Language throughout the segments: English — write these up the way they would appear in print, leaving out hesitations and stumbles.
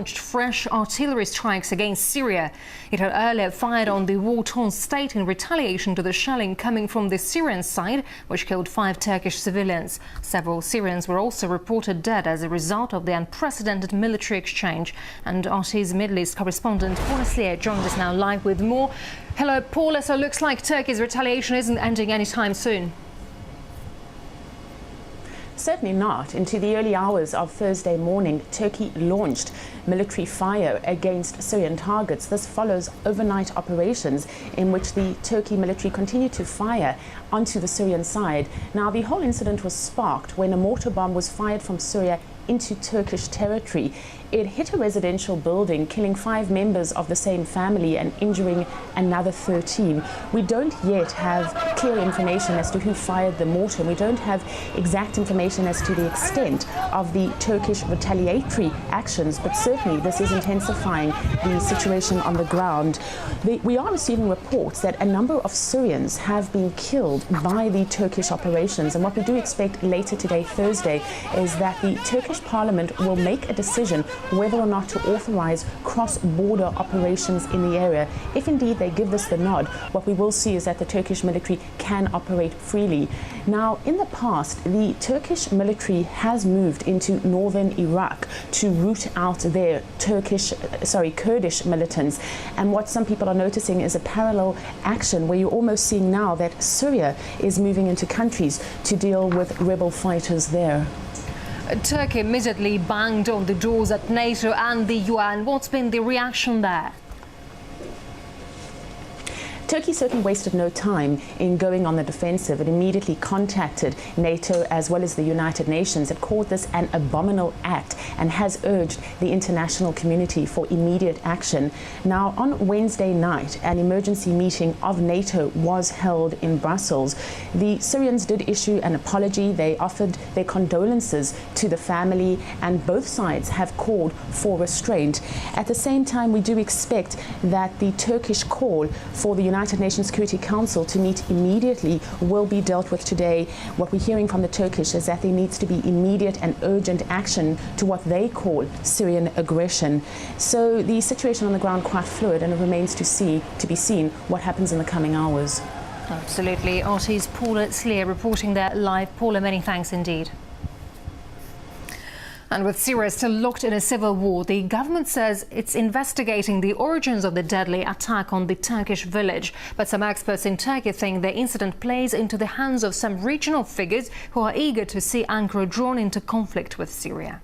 launched fresh artillery strikes against Syria. It had earlier fired on the war-torn state in retaliation to the shelling coming from the Syrian side, which killed 5 Turkish civilians. Several Syrians were also reported dead as a result of the unprecedented military exchange. And RT's Middle East correspondent Paula Slier joined us now live with more. Hello, Paula. So it looks like Turkey's retaliation isn't ending anytime soon. Certainly not. Into the early hours of Thursday morning, Turkey launched military fire against Syrian targets. This follows overnight operations in which the Turkey military continued to fire onto the Syrian side. Now, the whole incident was sparked when a mortar bomb was fired from Syria into Turkish territory. It hit a residential building, killing 5 members of the same family and injuring another 13. We don't yet have clear information as to who fired the mortar. We don't have exact information as to the extent of the Turkish retaliatory actions, but certainly this is intensifying the situation on the ground. We are receiving reports that a number of Syrians have been killed by the Turkish operations, and what we do expect later today, Thursday, is that the Turkish Parliament will make a decision whether or not to authorize cross-border operations in the area. If indeed they give this the nod, what we will see is that the Turkish military can operate freely. Now, in the past, the Turkish military has moved into northern Iraq to root out their Kurdish militants. And what some people are noticing is a parallel action where you're almost seeing now that Syria is moving into countries to deal with rebel fighters there. Turkey immediately banged on the doors at NATO and the UN. What's been the reaction there? Turkey certainly wasted no time in going on the defensive. It immediately contacted NATO as well as the United Nations. It called this an abominable act and has urged the international community for immediate action. Now, on Wednesday night, an emergency meeting of NATO was held in Brussels. The Syrians did issue an apology. They offered their condolences to the family, and both sides have called for restraint. At the same time, we do expect that the Turkish call for the United Nations Security Council to meet immediately will be dealt with today. What we're hearing from the Turkish is that there needs to be immediate and urgent action to what they call Syrian aggression. So the situation on the ground quite fluid, and it remains to be seen what happens in the coming hours. Absolutely. RT's Paula Slier reporting there live. Paula, many thanks indeed. And with Syria still locked in a civil war, the government says it's investigating the origins of the deadly attack on the Turkish village. But some experts in Turkey think the incident plays into the hands of some regional figures who are eager to see Ankara drawn into conflict with Syria.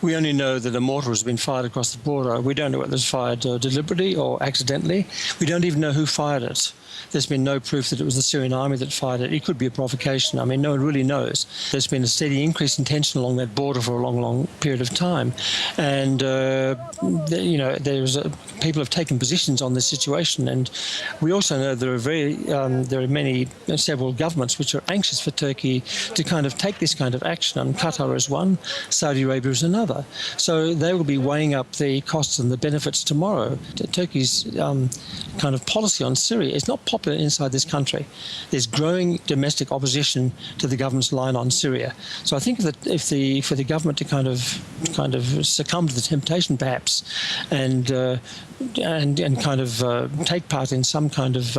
We only know that a mortar has been fired across the border. We don't know whether it was fired deliberately or accidentally. We don't even know who fired it. There's been no proof that it was the Syrian army that fired it. It could be a provocation. I mean, no one really knows. There's been a steady increase in tension along that border for a long, long period of time. And, you know, people have taken positions on this situation. And we also know there are several governments which are anxious for Turkey to kind of take this kind of action. And Qatar is one, Saudi Arabia is another. So they will be weighing up the costs and the benefits tomorrow. Turkey's kind of policy on Syria is not popular inside this country. There's growing domestic opposition to the government's line on Syria. So I think that for the government to kind of succumb to the temptation, perhaps, and kind of take part in some kind of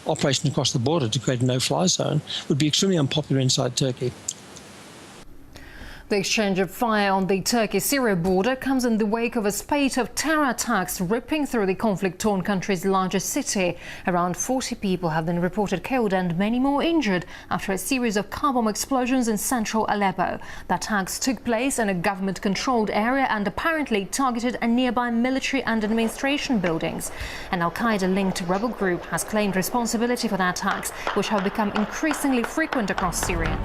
operation across the border to create a no-fly zone would be extremely unpopular inside Turkey. The exchange of fire on the Turkey-Syria border comes in the wake of a spate of terror attacks ripping through the conflict-torn country's largest city. Around 40 people have been reported killed and many more injured after a series of car bomb explosions in central Aleppo. The attacks took place in a government-controlled area and apparently targeted a nearby military and administration buildings. An al-Qaeda-linked rebel group has claimed responsibility for the attacks, which have become increasingly frequent across Syria.